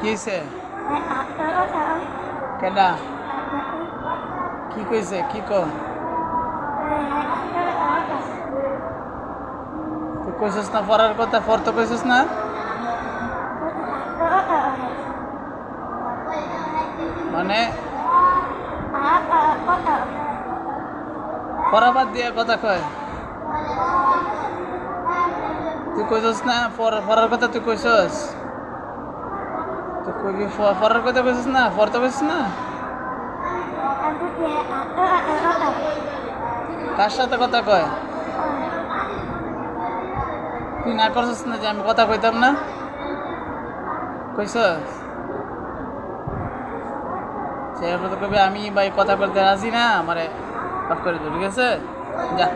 কি হয়েছে? কেডা কি কইছে? কি ক তুই কইছিস না পড়ার কথা? পড়তে কইছিস না? মানে পড়া বাদ দিয়ে কথা কয়। তুই কইছিস না পড়ার কথা? তুই কইছিস? তুই কইবি পড়ার কথা কইছিস না? পড়তে কইছিস না? কার সাথে কথা কয়? তুই না করছিস না যে আমি কথা কইতাম না? কইছস? সে কবি আমি ভাই কথা বলতে রাজি না, আমারে মাফ করে দিও, ঠিক আছে? যা।